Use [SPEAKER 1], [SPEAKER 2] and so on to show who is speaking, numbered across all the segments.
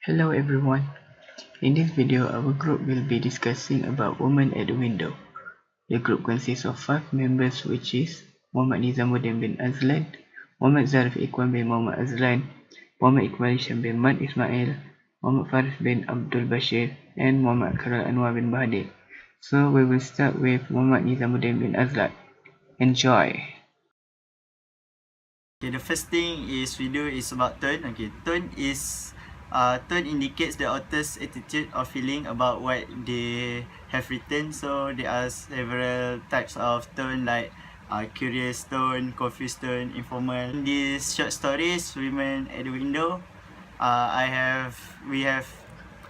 [SPEAKER 1] Hello everyone. In this video, our group will be discussing about Woman at the Window. The group consists of 5 members, which is Muhammad Nizamuddin bin Azlan, Muhammad Zarif Ikhwan bin Muhammad Azlan, Muhammad Ikhmal Hisham bin Muhammad Ismail, Muhammad Faris bin Abdul Bashir, and Muhammad Khairulanwar bin Bahathir. So we will start with Muhammad Nizamuddin bin Azlan. Enjoy!
[SPEAKER 2] Okay, the first thing is video is about tone. Okay, tone indicates the author's attitude or feeling about what they have written. So there are several types of tone like curious tone, confused tone, informal. In these short stories, Women at the Window, we have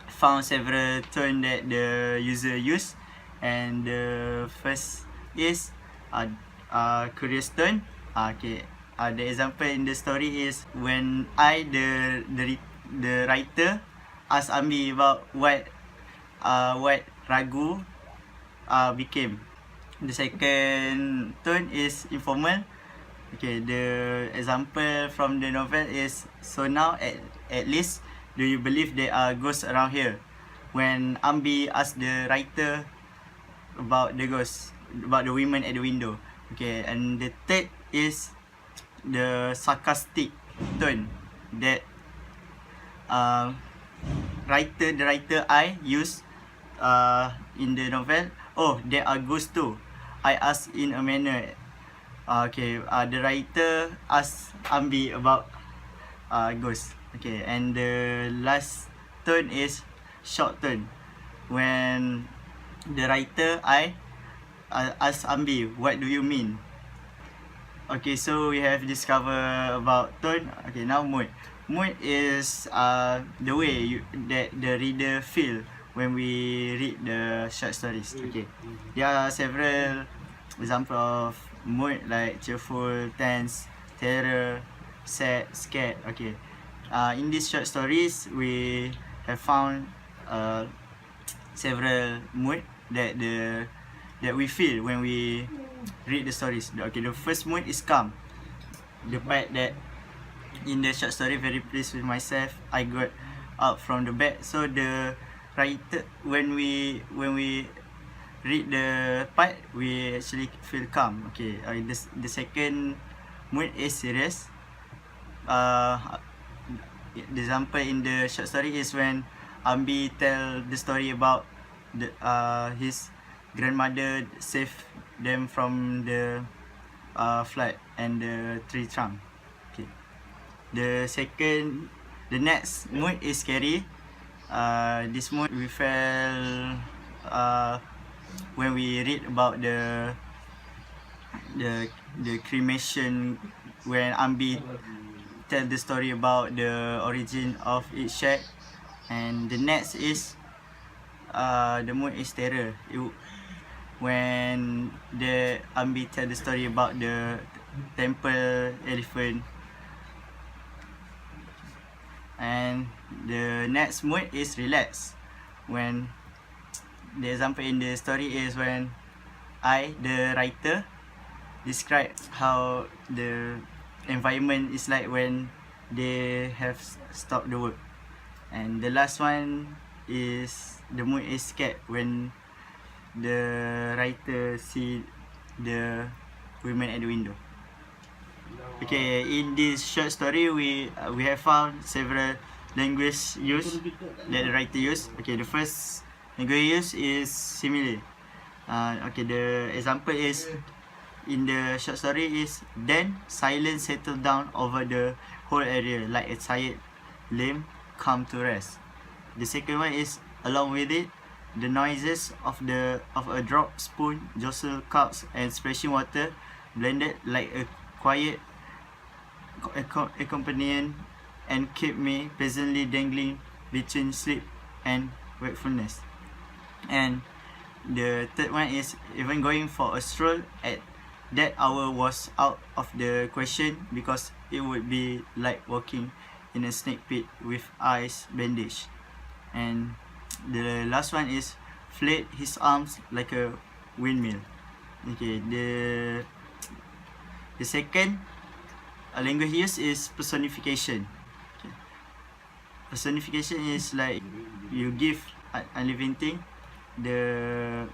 [SPEAKER 2] found several tone that the user use, and the first is curious tone. The example in the story is when the writer asked Ambi about what Ragu became. The second tone is informal. Okay, the example from the novel is, so now at least do you believe there are ghosts around here? When Ambi asked the writer about the ghosts, about the women at the window. Okay, and the third is the sarcastic tone that the writer I use in the novel. Oh, there are ghosts too, I asked in a manner. The writer asked Ambi about ghosts. Okay, and the last tone is short tone, when the writer I asked Ambi, what do you mean? Okay, so we have discovered about tone. Okay, now mood. Mood is the way that the reader feel when we read the short stories. Okay, there are several examples of mood like cheerful, tense, terror, sad, scared. Okay, in these short stories we have found several mood that we feel when we read the stories. Okay, the first mood is calm. The part that in the short story, very pleased with myself, I got up from the bed. So the writer, when we read the part, we actually feel calm. Okay, the second mood is serious. The example in the short story is when Ambi tell the story about his grandmother saved them from the flood and the tree trunk. Okay, the next mood is scary. This mood we felt when we read about the cremation, when Ambi tell the story about the origin of its shack. And the next is the mood is terror. When the Ambi tell the story about the temple elephant. And the next mood is relax. When the example in the story is when I, the writer, describe how the environment is like when they have stopped the work. And the last one is the mood is scared, when the writer see the women at the window. Okay, in this short story we have found several language used that the writer used. Okay, the first language used is simile. Okay, the example is in the short story is, then silence settled down over the whole area like a tired limb come to rest. The second one is, along with it, the noises of a drop spoon, jostle cups and splashing water blended like a quiet accompaniment and keep me pleasantly dangling between sleep and wakefulness. And the third one is, even going for a stroll at that hour was out of the question, because it would be like walking in a snake pit with eyes bandaged. And the last one is, flailed his arms like a windmill. Okay, the second language used is personification. Okay. Personification is like you give a living thing the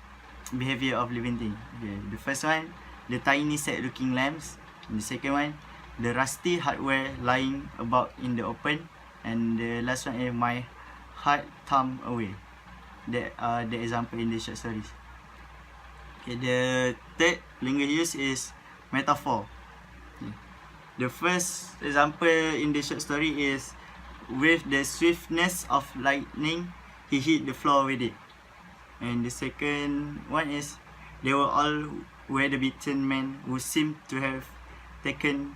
[SPEAKER 2] behavior of living thing. Okay, the first one, the tiny sad looking lamps. And the second one, the rusty hardware lying about in the open. And the last one is my heart thumb away. That are the example in the short stories. Okay, the third language use is metaphor. Okay. The first example in the short story is, with the swiftness of lightning, he hit the floor with it. And the second one is, they were all weather-beaten men who seemed to have taken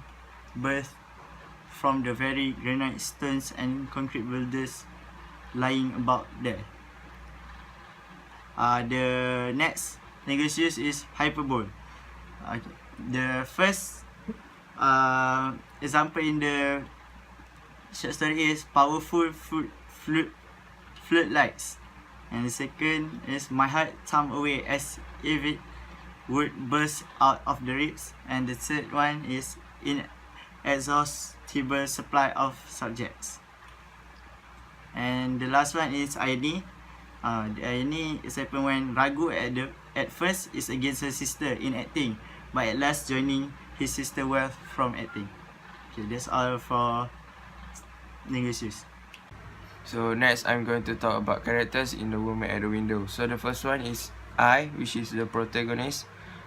[SPEAKER 2] birth from the very granite stones and concrete boulders lying about there. The next language use is hyperbole. The first example in the short story is powerful floodlights. And the second is, my heart thumb away as if it would burst out of the ribs. And the third one is, inexhaustible supply of subjects. And the last one is irony. The irony is happen when Ragu at first is against her sister in acting, but at last joining his sister wealth from acting. Okay, that's all for language use.
[SPEAKER 3] So next, I'm going to talk about characters in The Woman at the Window. So the first one is I, which is the protagonist.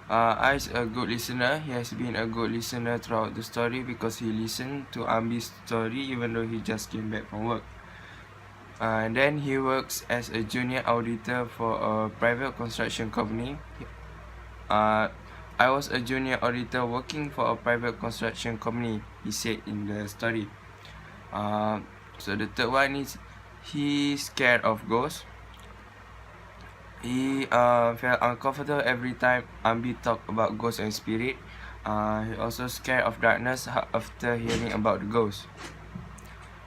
[SPEAKER 3] I is a good listener. He has been a good listener throughout the story because he listened to Ambi's story even though he just came back from work. And then he works as a junior auditor for a private construction company. I was a junior auditor working for a private construction company, he said in the story. So the third one is, he's scared of ghosts. He felt uncomfortable every time Ambi talked about ghosts and spirit. He also scared of darkness after hearing about the ghosts.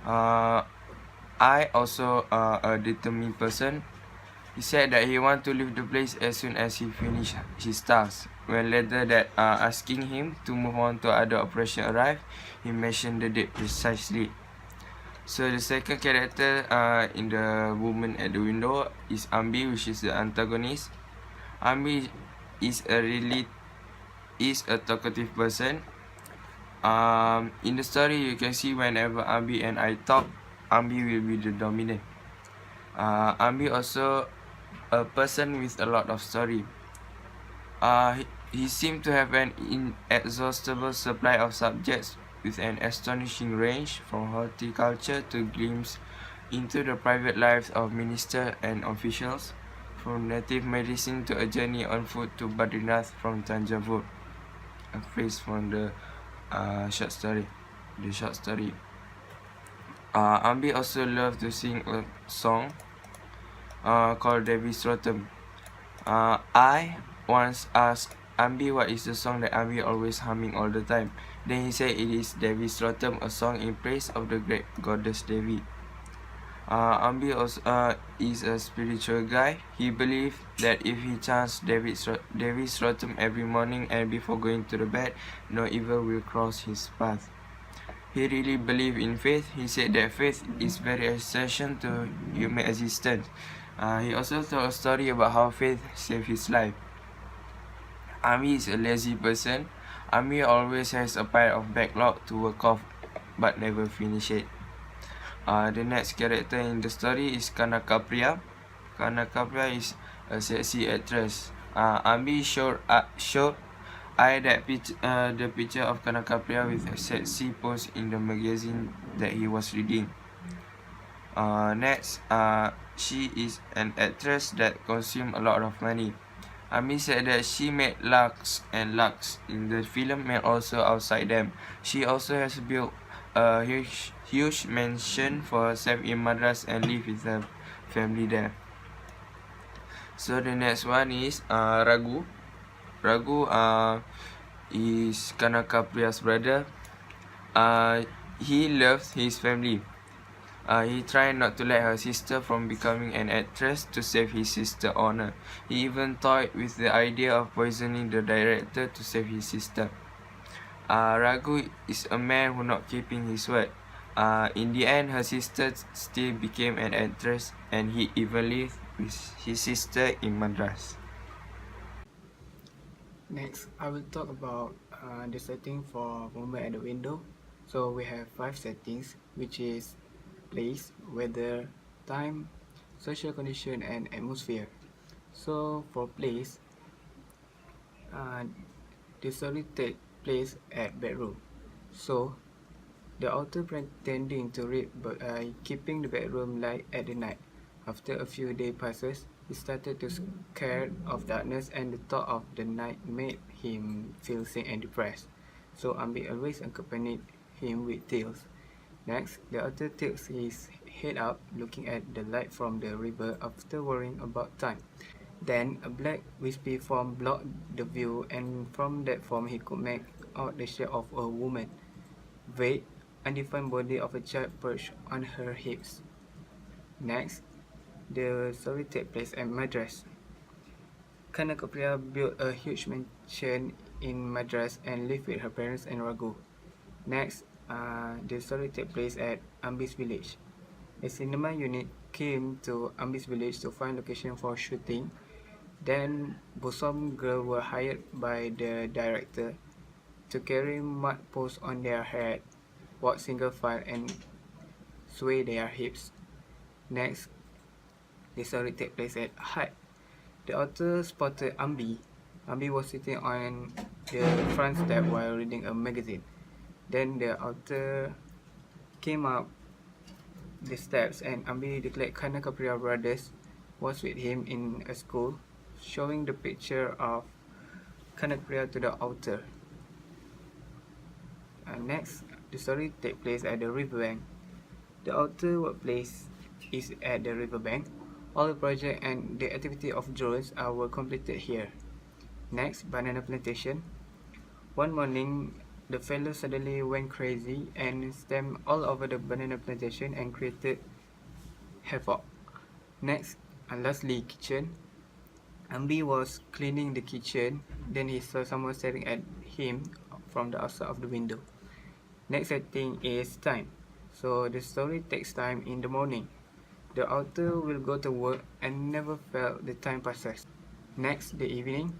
[SPEAKER 3] I also a determined person. He said that he want to leave the place as soon as he finish his task. When later that asking him to move on to other operation arrived, he mentioned the date precisely. So the second character in The Woman at the Window is Ambi, which is the antagonist. Ambi is a talkative person. In the story, you can see whenever Ambi and I talk, Ambi will be the dominant. Ambi also a person with a lot of story. He seemed to have an inexhaustible supply of subjects with an astonishing range, from horticulture to glimpse into the private lives of ministers and officials, from native medicine to a journey on foot to Badrinath from Tanjavur. A phrase from the short story. Ambi also loved to sing a song called Devi's Rotem. I once asked Ambi what is the song that Ambi always humming all the time. Then he said it is Devi's Rotem, a song in praise of the great goddess Devi. Ambi also is a spiritual guy. He believed that if he chants Devi's Rotem every morning and before going to the bed, no evil will cross his path. He really believed in faith. He said that faith is very essential to human existence. He also told a story about how faith saved his life. Ambi is a lazy person. Ambi always has a pile of backlog to work off but never finish it. The next character in the story is Kanakapriya. Kanakapriya is a sexy actress. Ambi showed I that the picture of Kanakapriya with a sexy pose in the magazine that he was reading. Next, she is an actress that consumes a lot of money. Ambi said that she made lakhs and lakhs in the film and also outside them. She also has built a huge mansion for herself in Madras and live with her family there. So the next one is Ragu. Ragu is Kanakapriya's brother. He loves his family. He tried not to let her sister from becoming an actress to save his sister's honor. He even toyed with the idea of poisoning the director to save his sister. Ragu is a man who not keeping his word. In the end, her sister still became an actress, and he even lived with his sister in Madras.
[SPEAKER 1] Next, I will talk about the setting for Woman at the Window. So we have 5 settings, which is place, weather, time, social condition, and atmosphere. So for place, the story takes place at bedroom. So the author pretending to read but keeping the bedroom light at the night. After a few days passes, he started to scared of darkness, and the thought of the night made him feel sick and depressed. So Ambi always accompanied him with tales. Next, the author tilts his head up, looking at the light from the river after worrying about time. Then a black wispy form blocked the view, and from that form he could make out the shape of a woman. Vague, undefined body of a child perched on her hips. Next, the story takes place at Madras. Kanakapriya built a huge mansion in Madras and lived with her parents and Raghu. Next, the story takes place at Ambi's village. A cinema unit came to Ambi's village to find location for shooting. Then, bosom girls were hired by the director to carry mud posts on their head, walk single file, and sway their hips. Next, the story takes place at Hut. The author spotted Ambi. Ambi was sitting on the front step while reading a magazine. Then the author came up the steps, and Ambi declared Kanakapriya brothers was with him in a school, showing the picture of Kanakapriya to the author. Next, the story takes place at the riverbank. The author workplace is at the riverbank. All the project and the activity of drones were completed here. Next, banana plantation. One morning, the fellow suddenly went crazy and stamped all over the banana plantation and created havoc. Next, and lastly, kitchen. Ambi was cleaning the kitchen, then he saw someone staring at him from the outside of the window. Next setting is time. So the story takes time in the morning. The author will go to work and never felt the time passes. Next, the evening.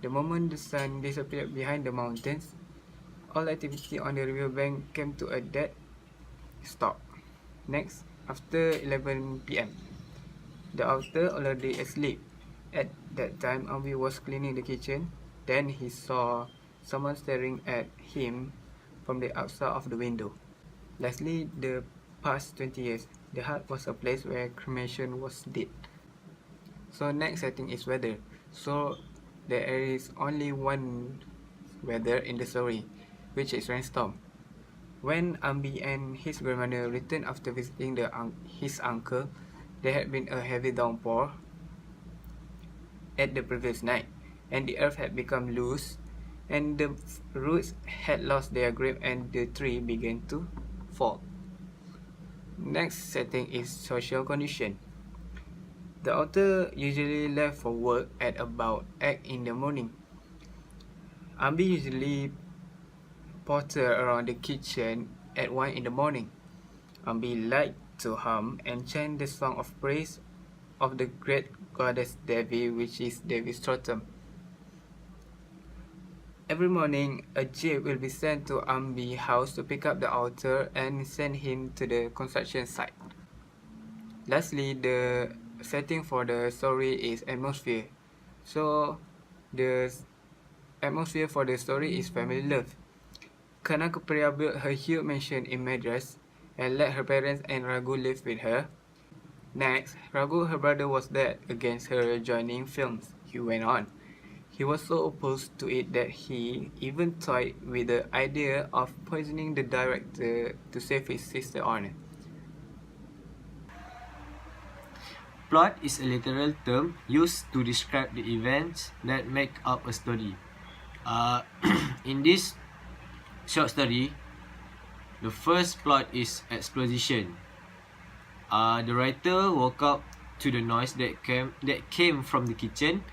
[SPEAKER 1] The moment the sun disappeared behind the mountains, all activity on the riverbank came to a dead stop. Next, after 11 p.m., the author already asleep. At that time, Ambi was cleaning the kitchen. Then he saw someone staring at him from the outside of the window. Lastly, the past 20 years, the hut was a place where cremation was did. So next setting is weather. So there is only one weather in the story, which is rainstorm. When Ambi and his grandmother returned after visiting his uncle, there had been a heavy downpour at the previous night, and the earth had become loose, and the roots had lost their grip, and the tree began to fall. Next setting is social condition. The author usually left for work at about 8 in the morning. Ambi usually potter around the kitchen at 1 in the morning. Ambi liked to hum and chant the song of praise of the great goddess Devi, which is Devi Strotum. Every morning, a jeep will be sent to Ambi's house to pick up the author and send him to the construction site. Lastly, the setting for the story is atmosphere. So, the atmosphere for the story is family love. Kanakapriya built her huge mansion in Madras and let her parents and Raghu live with her. Next, Raghu, her brother, was dead against her joining films. He went on. He was so opposed to it that he even toyed with the idea of poisoning the director to save his sister's honor.
[SPEAKER 4] Plot is a literal term used to describe the events that make up a story. In this short story, the first plot is exposition. The writer woke up to the noise that came from the kitchen.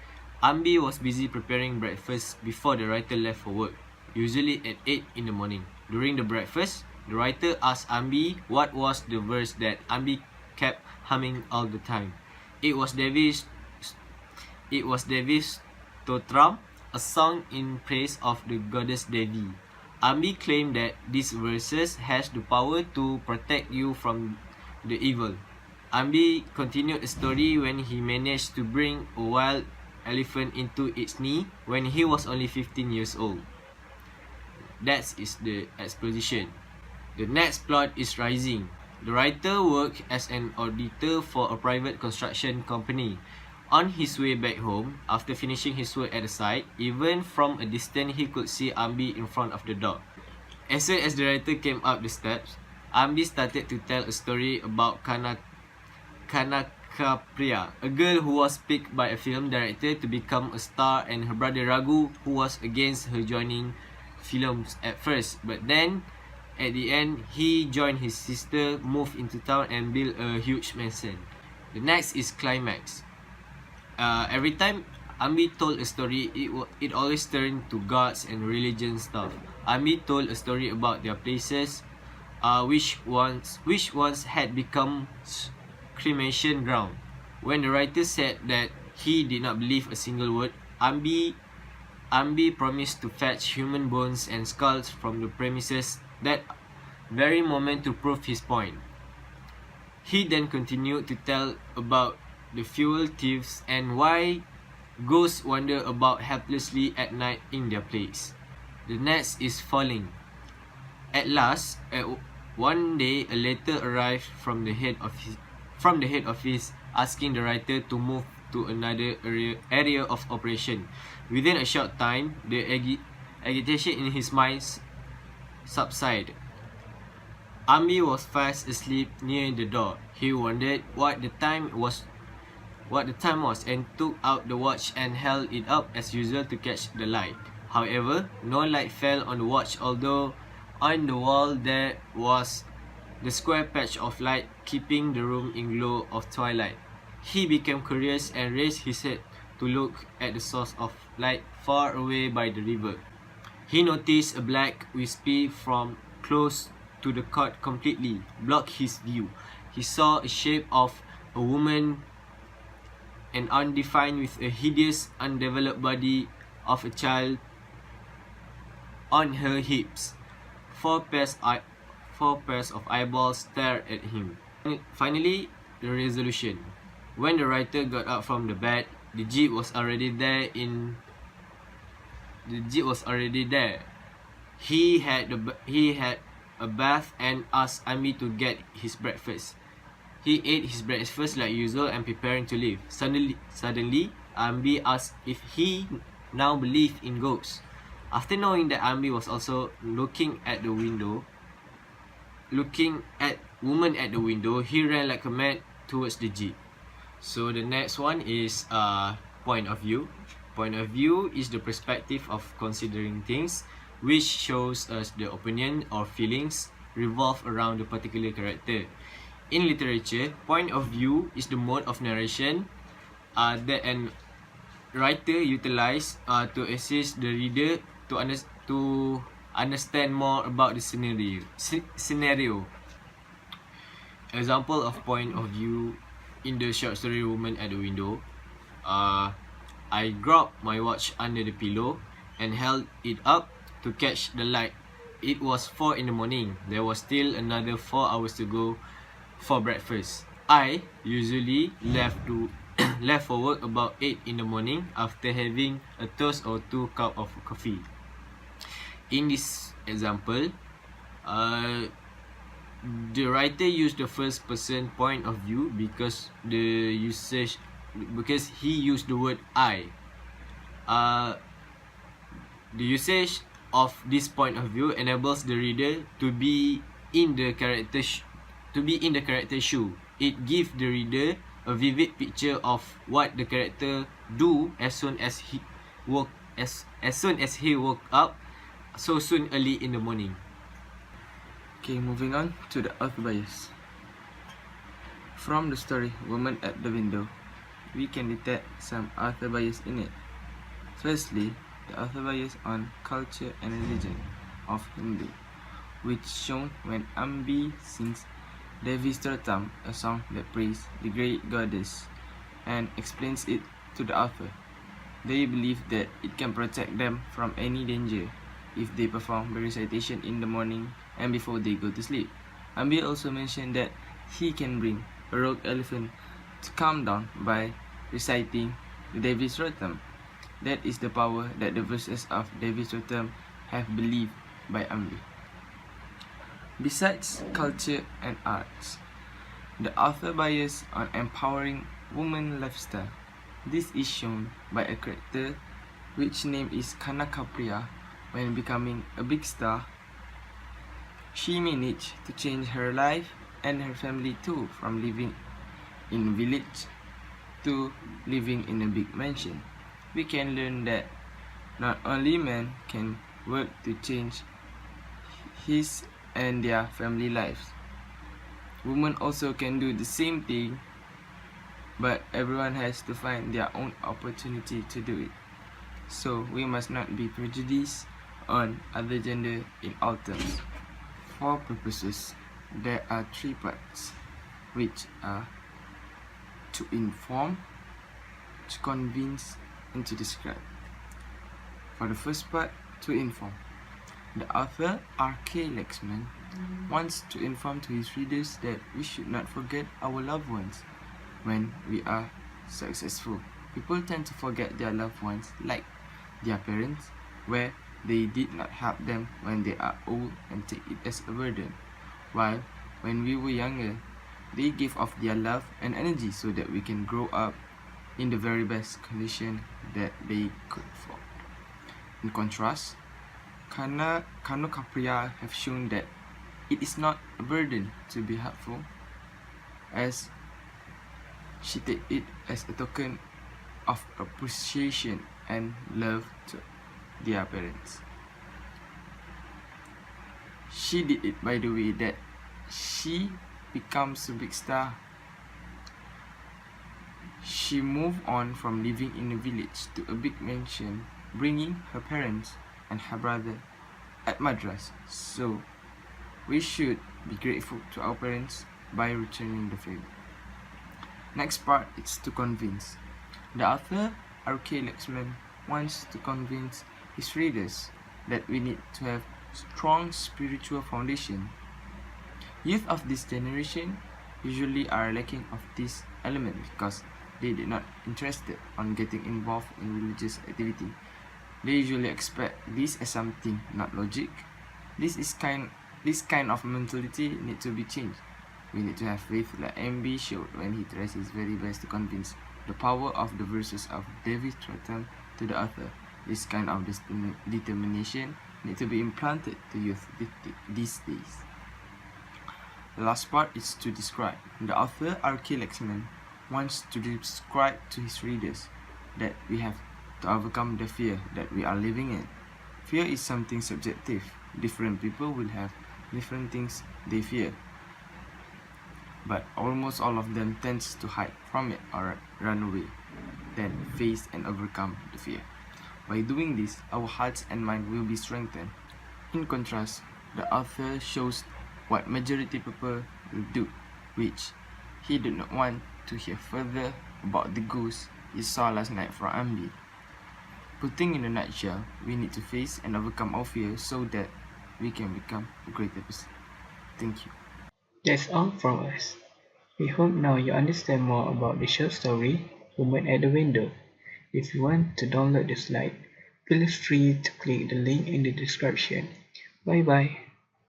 [SPEAKER 4] Ambi was busy preparing breakfast before the writer left for work, usually at 8 in the morning. During the breakfast, The writer asked Ambi what was the verse that Ambi kept humming all the time. It was Davis Totram, a song in praise of the goddess Devi. Ambi claimed that these verses has the power to protect you from the evil. Ambi continued the story when he managed to bring a wild elephant into its knee when he was only 15 years old. That is the exposition. The next plot is Rising. The writer worked as an auditor for a private construction company. On his way back home, after finishing his work at the site, even from a distance he could see Ambi in front of the door. As soon as the writer came up the steps, Ambi started to tell a story about Kanakapriya, a girl who was picked by a film director to become a star, and her brother Raghu, who was against her joining films at first, but then at the end he joined his sister, moved into town and built a huge mansion. The next is Climax. Every time Ambi told a story, it always turned to gods and religion stuff. Ambi told a story about their places, which once had become cremation ground. When the writer said that he did not believe a single word, Ambi promised to fetch human bones and skulls from the premises that very moment to prove his point. He then continued to tell about the fuel thieves and why ghosts wander about helplessly at night in their place. The next is Falling. At last, one day a letter arrived from the head office asking the writer to move to another area of operation. Within a short time, the agitation in his mind subsided. Ambi was fast asleep near the door. He wondered what the time was and took out the watch and held it up as usual to catch the light. However, no light fell on the watch, although on the wall there was the square patch of light keeping the room in glow of twilight. He became curious and raised his head to look at the source of light far away by the river. He noticed a black wispy from close to the court completely blocked his view. He saw a shape of a woman and undefined with a hideous undeveloped body of a child on her hips. Four pairs of eyeballs stared at him. Finally, the resolution. When the writer got up from the bed, the jeep was already there. He had a bath and asked Ambi to get his breakfast. He ate his breakfast like usual and preparing to leave. Suddenly, Ambi asked if he now believed in ghosts. After knowing that Ambi was also looking at woman at the window, he ran like a mad towards the jeep. So the next one is point of view. Point of view is the perspective of considering things, which shows us the opinion or feelings revolve around a particular character. In literature, point of view is the mode of narration that an writer utilizes to assist the reader to understand more about the scenario. Example of point of view in the short story Woman at the Window. I grabbed my watch under the pillow and held it up to catch the light. It was 4 in the morning. There was still another 4 hours to go for breakfast. I usually left for work about 8 in the morning after having a toast or 2 cups of coffee. In this example, the writer used the first person point of view because he used the word I. The usage of this point of view enables the reader to be in the character's shoe. It gives the reader a vivid picture of what the character do as soon as he woke up so soon early in the morning.
[SPEAKER 3] Okay, moving on to the author bias. From the story Woman at the Window, we can detect some author bias in it. Firstly, the author bias on culture and religion of Hindu. which shown when Ambi sings Devi Stratam, a song that praises the great goddess, and explains it to the author. They believe that it can protect them from any danger if they perform the recitation in the morning and before they go to sleep. Ambi also mentioned that he can bring a rogue elephant to calm down by reciting the Devi Stratam. That is the power that the verses of Devi Stratam have believed by Ambi. Besides culture and arts, the author bias on empowering women lifestyle. This is shown by a character which name is Kanakapriya. When becoming a big star, she managed to change her life and her family too, from living in a village to living in a big mansion. We can learn that not only men can work to change his and their family lives, women also can do the same thing, but everyone has to find their own opportunity to do it. So we must not be prejudiced on other gender in all terms. For purposes, there are three parts, which are to inform, to convince, and to describe. For the first part, to inform, the author R.K. Lexman wants to inform to his readers that we should not forget our loved ones when we are successful. People tend to forget their loved ones, like their parents, where they did not help them when they are old and take it as a burden, while when we were younger, they gave off their love and energy so that we can grow up in the very best condition that they could afford. In contrast, Kanukapriya have shown that it is not a burden to be helpful, as she take it as a token of appreciation and love to their parents. She did it by the way that she becomes a big star. She moved on from living in a village to a big mansion, bringing her parents and her brother at Madras. So we should be grateful to our parents by returning the favor. Next part is to convince. The author R.K. Lexman wants to convince his readers that we need to have strong spiritual foundation. Youth of this generation usually are lacking of this element because they did not interested on getting involved in religious activity. They usually expect this as something not logic. This kind of mentality need to be changed. We need to have faith like MB showed when he tries his very best to convince the power of the verses of David Stratton to the author. This kind of determination need to be implanted to youth these days. The last part is to describe. The author R.K. Lexman wants to describe to his readers that we have to overcome the fear that we are living in. Fear is something subjective. Different people will have different things they fear, but almost all of them tends to hide from it or run away, then face and overcome the fear. By doing this, our hearts and mind will be strengthened. In contrast, the author shows what majority people will do, which he did not want to hear further about the ghost he saw last night from Ambi. Putting in a nutshell, we need to face and overcome our fear so that we can become a greater person. Thank you.
[SPEAKER 1] That's all from us. We hope now you understand more about the short story, Woman at the Window. If you want to download the slide, feel free to click the link in the description. Bye bye.